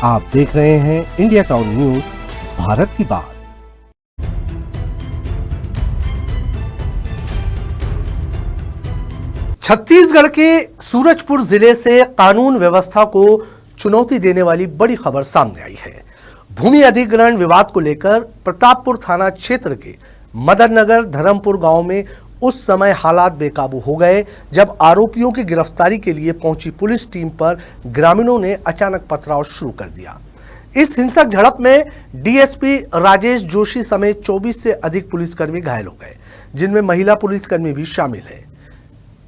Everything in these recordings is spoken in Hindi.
आप देख रहे हैं इंडिया टाउन न्यूज, भारत की बात। छत्तीसगढ़ के सूरजपुर जिले से कानून व्यवस्था को चुनौती देने वाली बड़ी खबर सामने आई है। भूमि अधिग्रहण विवाद को लेकर प्रतापपुर थाना क्षेत्र के मदन नगर धर्मपुर गांव में उस समय हालात बेकाबू हो गए जब आरोपियों की गिरफ्तारी के लिए पहुंची पुलिस टीम पर ग्रामीणों ने अचानक पथराव शुरू कर दिया। इस हिंसक झड़प में डीएसपी राजेश जोशी समेत 24 से अधिक पुलिसकर्मी घायल हो गए, जिनमें महिला पुलिसकर्मी भी शामिल है।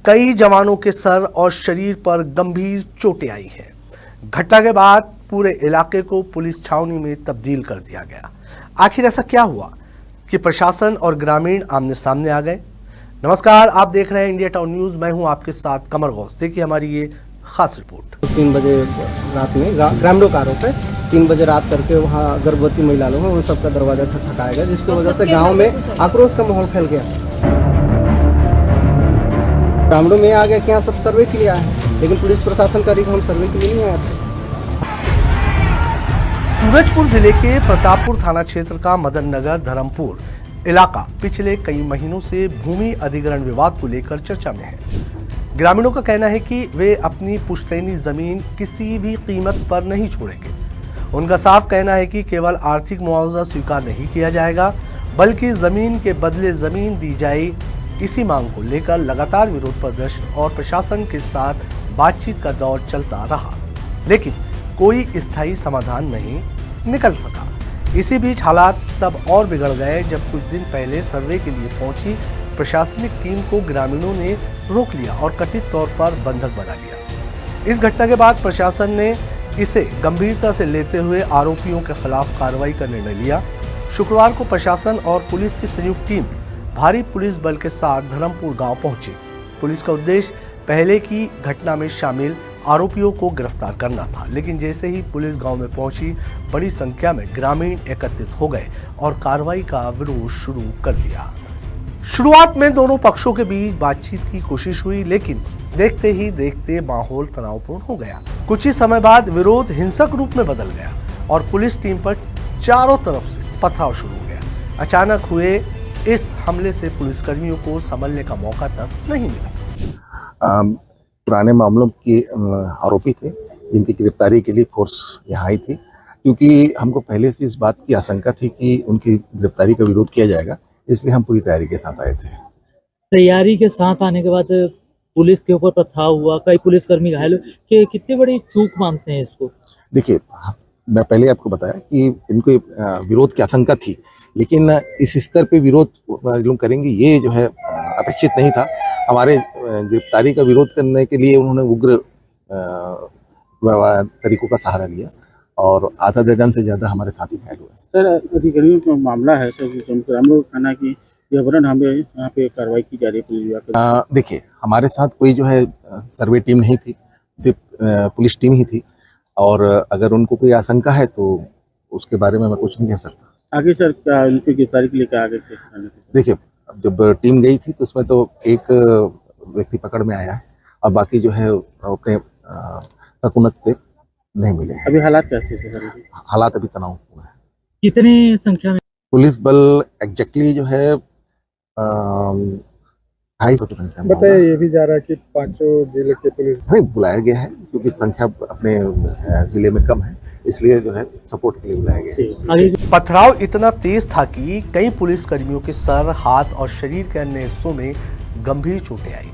कई जवानों के सर और शरीर पर गंभीर चोटें आई हैं। घटना के बाद पूरे इलाके को पुलिस छावनी में तब्दील कर दिया गया। आखिर ऐसा क्या हुआ कि प्रशासन और ग्रामीण आमने सामने आ गए? नमस्कार, आप देख रहे हैं इंडिया टाउन न्यूज। मैं हूं आपके साथ कमर गौस। देखिए हमारी ये खास रिपोर्ट। 3 बजे रात में ग्रामीणों का आरोप है 3 बजे रात करके वहाँ गर्भवती महिला लोग हैं उन सबका दरवाजा खटखटाया गया, जिसकी वजह से गांव में आक्रोश का माहौल फैल गया। ग्रामीणों में आ गया कि यहाँ सब सर्वे के लिए आए, लेकिन पुलिस प्रशासन का हम सर्वे के लिए नहीं आए थे। सूरजपुर जिले के प्रतापपुर थाना क्षेत्र का मदन नगर धर्मपुर इलाका पिछले कई महीनों से भूमि अधिग्रहण विवाद को लेकर चर्चा में है। ग्रामीणों का कहना है कि वे अपनी पुश्तैनी जमीन किसी भी कीमत पर नहीं छोड़ेंगे। उनका साफ कहना है कि केवल आर्थिक मुआवजा स्वीकार नहीं किया जाएगा, बल्कि जमीन के बदले जमीन दी जाए। इसी मांग को लेकर लगातार विरोध प्रदर्शन और प्रशासन के साथ बातचीत का दौर चलता रहा, लेकिन कोई स्थायी समाधान नहीं निकल सका। इसी बीच हालात तब और बिगड़ गए जब कुछ दिन पहले सर्वे के लिए पहुंची प्रशासनिक टीम को ग्रामीणों ने रोक लिया और कथित तौर पर बंधक बना लिया। इस घटना के बाद प्रशासन ने इसे गंभीरता से लेते हुए आरोपियों के खिलाफ कार्रवाई का निर्णय लिया। शुक्रवार को प्रशासन और पुलिस की संयुक्त टीम भारी पुलिस बल के साथ धर्मपुर गांव पहुंची। पुलिस का उद्देश्य पहले की घटना में शामिल आरोपियों को गिरफ्तार करना था, लेकिन जैसे ही पुलिस गांव में पहुंची बड़ी संख्या में ग्रामीण एकत्रित हो गए और कार्रवाई का विरोध शुरू कर दिया। शुरुआत में दोनों पक्षों के बीच बातचीत की कोशिश हुई, लेकिन देखते ही देखते माहौल तनावपूर्ण हो गया। कुछ ही समय बाद विरोध हिंसक रूप में बदल गया और पुलिस टीम पर चारों तरफ से पथराव शुरू हो गया। अचानक हुए इस हमले से पुलिसकर्मियों को संभलने का मौका तक नहीं मिला। पुराने मामलों के आरोपी थे, जिनकी गिरफ्तारी के लिए फोर्स यहाँ आई थी, क्योंकि हमको पहले से इस बात की आशंका थी कि उनकी गिरफ्तारी का विरोध किया जाएगा, इसलिए हम पूरी तैयारी के साथ आए थे। तैयारी के साथ आने के बाद पुलिस के ऊपर पथराव हुआ, कई पुलिसकर्मी घायल हुए, कि कितनी बड़ी चूक मानते हैं इसको? देखिए, मैं पहले आपको बताया कि इनको विरोध की आशंका थी, लेकिन इस स्तर पे विरोध लोग करेंगे ये जो है अपेक्षित नहीं था। हमारे गिरफ्तारी का विरोध करने के लिए उन्होंने उग्र तरीकों का सहारा लिया और आधा दर्जन से ज्यादा हमारे साथी घायल हुए। सर, अधिकारियों का मामला है सर, हम लोग कहना कि जबरन हमें यहाँ पे कार्रवाई की जा रही है पुलिस विभाग। देखिए, हमारे साथ कोई जो है सर्वे टीम नहीं थी, सिर्फ पुलिस टीम ही थी, और अगर उनको कोई आशंका है तो उसके बारे में मैं कुछ नहीं कह सकता। आगे सर क्या उनकी गिरफ्तारी के लिए क्या आगे? देखिए, जब टीम गई थी तो उसमें तो एक व्यक्ति पकड़ में आया है और बाकी जो है अपने सकूनत से नहीं मिले हैं। अभी हालात कैसे सर? हालात अभी तनावपूर्ण है। कितनी संख्या में पुलिस बल एग्जैक्टली जो है 250 की संख्या में बताया। ये भी जा रहा है कि 5 जिले के पुलिस नहीं बुलाया गया है, क्योंकि संख्या अपने जिले में कम है, इसलिए जो है सपोर्ट के लिए बुलाया गया है। पथराव इतना तेज था कि कई पुलिसकर्मियों के सर, हाथ और शरीर के अन्य हिस्सों में गंभीर चोटें आई।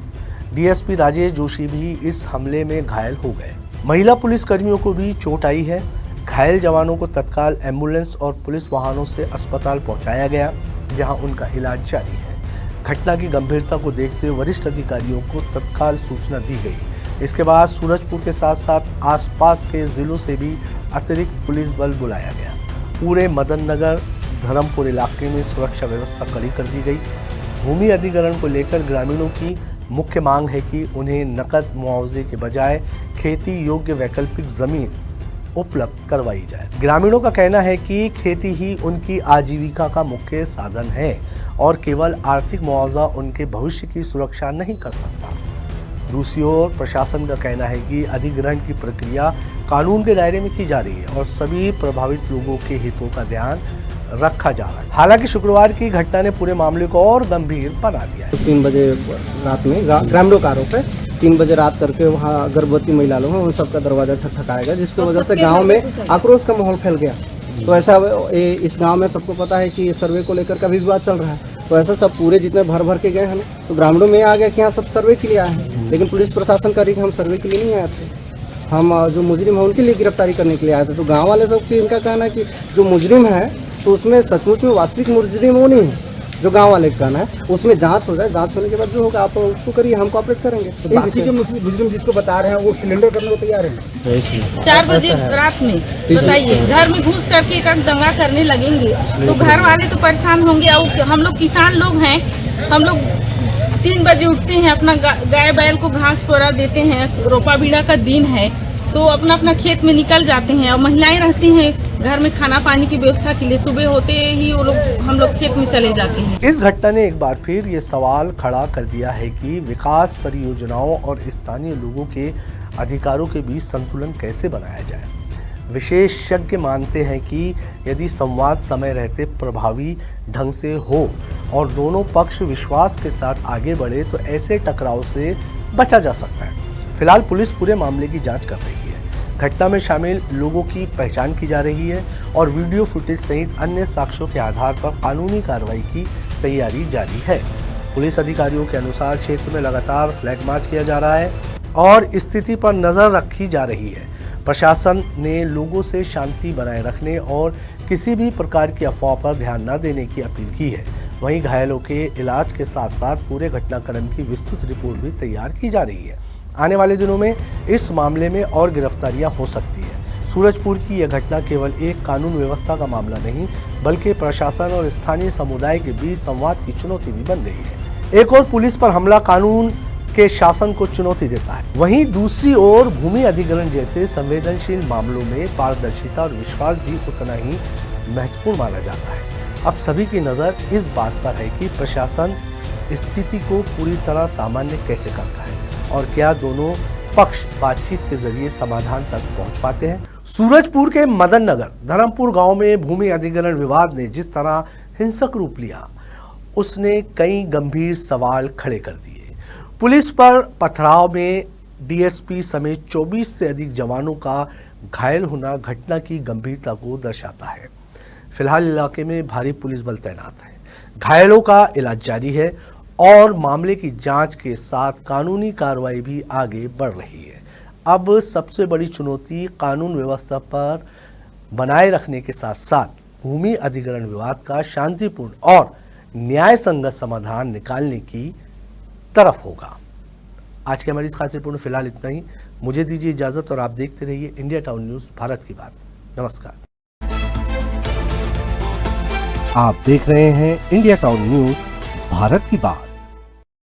डीएसपी राजेश जोशी भी इस हमले में घायल हो गए। महिला पुलिसकर्मियों को भी चोट आई है। घायल जवानों को तत्काल एम्बुलेंस और पुलिस वाहनों से अस्पताल पहुंचाया गया, जहां उनका इलाज जारी है। घटना की गंभीरता को देखते हुए वरिष्ठ अधिकारियों को तत्काल सूचना दी गई। इसके बाद सूरजपुर के साथ साथ आसपास के जिलों से भी अतिरिक्त पुलिस बल बुलाया गया। पूरे मदन नगर धर्मपुर इलाके में सुरक्षा व्यवस्था कड़ी कर दी गई। भूमि अधिग्रहण को लेकर ग्रामीणों की मुख्य मांग है कि उन्हें नकद मुआवजे के बजाय खेती योग्य वैकल्पिक जमीन उपलब्ध करवाई जाए। ग्रामीणों का कहना है कि खेती ही उनकी आजीविका का मुख्य साधन है और केवल आर्थिक मुआवजा उनके भविष्य की सुरक्षा नहीं कर सकता। दूसरी ओर प्रशासन का कहना है कि अधिग्रहण की प्रक्रिया कानून के दायरे में की जा रही है और सभी प्रभावित लोगों के हितों का ध्यान रखा जा रहा है। हालांकि शुक्रवार की घटना ने पूरे मामले को और गंभीर बना दिया है। 3 बजे रात में ग्रामीणों का आरोप है, 3 बजे रात करके वहाँ गर्भवती महिला लोग हैं उन सबका दरवाजा ठकठकाया गया, जिसकी वजह से गांव में आक्रोश का माहौल फैल गया। तो ऐसा इस गांव में सबको पता है कि सर्वे को लेकर का भी विवाद चल रहा है। तो ऐसा सब पूरे जितने भर के गए हैं तो ग्रामीणों में आ गया कि यहाँ सब सर्वे के लिए आए हैं, लेकिन पुलिस प्रशासन कह रही कि हम सर्वे के लिए नहीं आए थे, हम जो मुजरिम है उनके लिए गिरफ्तारी करने के लिए आए थे। तो गाँव वाले सब इनका कहना है कि जो मुजरिम है तो उसमें सचमुच में वास्तविक मुजरिम वो नहीं है जो गांव वाले का कहना है, उसमें जांच हो जाए, जांच होने के बाद जो होगा आप उसको करिए, हम कोऑपरेट करेंगे। तो बाकी जो मुस्लिम जिसको बता रहे हैं वो सिलेंडर करने को तैयार है। 4 बजे रात में बताइए घर में घुस करके एक दंगा करने लगेंगे तो घर वाले तो परेशान होंगे। और हम लोग किसान लोग हैं, हम लोग 3 बजे उठते हैं, अपना गाय बैल को घास तोड़ा देते हैं, रोपा बीड़ा का दिन है तो अपना अपना खेत में निकल जाते हैं और महिलाएं रहती हैं घर में खाना पानी की व्यवस्था के लिए, सुबह होते ही वो लोग हम लोग खेत में चले जाते हैं। इस घटना ने एक बार फिर ये सवाल खड़ा कर दिया है कि विकास परियोजनाओं और स्थानीय लोगों के अधिकारों के बीच संतुलन कैसे बनाया जाए। विशेषज्ञ मानते हैं कि यदि संवाद समय रहते प्रभावी ढंग से हो और दोनों पक्ष विश्वास के साथ आगे बढ़े तो ऐसे टकराव से बचा जा सकता है। फिलहाल पुलिस पूरे मामले की जांच कर रही है। घटना में शामिल लोगों की पहचान की जा रही है और वीडियो फुटेज सहित अन्य साक्ष्यों के आधार पर कानूनी कार्रवाई की तैयारी जारी है। पुलिस अधिकारियों के अनुसार क्षेत्र में लगातार फ्लैग मार्च किया जा रहा है और स्थिति पर नजर रखी जा रही है। प्रशासन ने लोगों से शांति बनाए रखने और किसी भी प्रकार की अफवाह पर ध्यान न देने की अपील की है। वहीं घायलों के इलाज के साथ साथ पूरे घटनाक्रम की विस्तृत रिपोर्ट भी तैयार की जा रही है। आने वाले दिनों में इस मामले में और गिरफ्तारियां हो सकती है। सूरजपुर की यह घटना केवल एक कानून व्यवस्था का मामला नहीं बल्कि प्रशासन और स्थानीय समुदाय के बीच संवाद की चुनौती भी बन गई है। एक और पुलिस पर हमला कानून के शासन को चुनौती देता है, वहीं दूसरी ओर भूमि अधिग्रहण जैसे संवेदनशील मामलों में पारदर्शिता और विश्वास भी उतना ही महत्वपूर्ण माना जाता है। अब सभी की नजर इस बात पर है कि प्रशासन स्थिति को पूरी तरह सामान्य कैसे करता है और क्या दोनों पक्ष बातचीत के जरिए समाधान तक पहुंच पाते हैं। सूरजपुर के मदन नगर धर्मपुर गांव में भूमि अधिग्रहण विवाद ने जिस तरह हिंसक रूप लिया उसने कई गंभीर सवाल खड़े कर दिए। पुलिस पर पथराव में डीएसपी समेत 24 से अधिक जवानों का घायल होना घटना की गंभीरता को दर्शाता है। फिलहाल इलाके में भारी पुलिस बल तैनात है, घायलों का इलाज जारी है और मामले की जांच के साथ कानूनी कार्रवाई भी आगे बढ़ रही है। अब सबसे बड़ी चुनौती कानून व्यवस्था पर बनाए रखने के साथ साथ भूमि अधिग्रहण विवाद का शांतिपूर्ण और न्याय संगत समाधान निकालने की तरफ होगा। आज की हमारी इस खास रिपोर्ट में फिलहाल इतना ही। मुझे दीजिए इजाजत और आप देखते रहिए इंडिया टाउन न्यूज भारत की बात। नमस्कार। आप देख रहे हैं इंडिया टाउन न्यूज भारत की बात।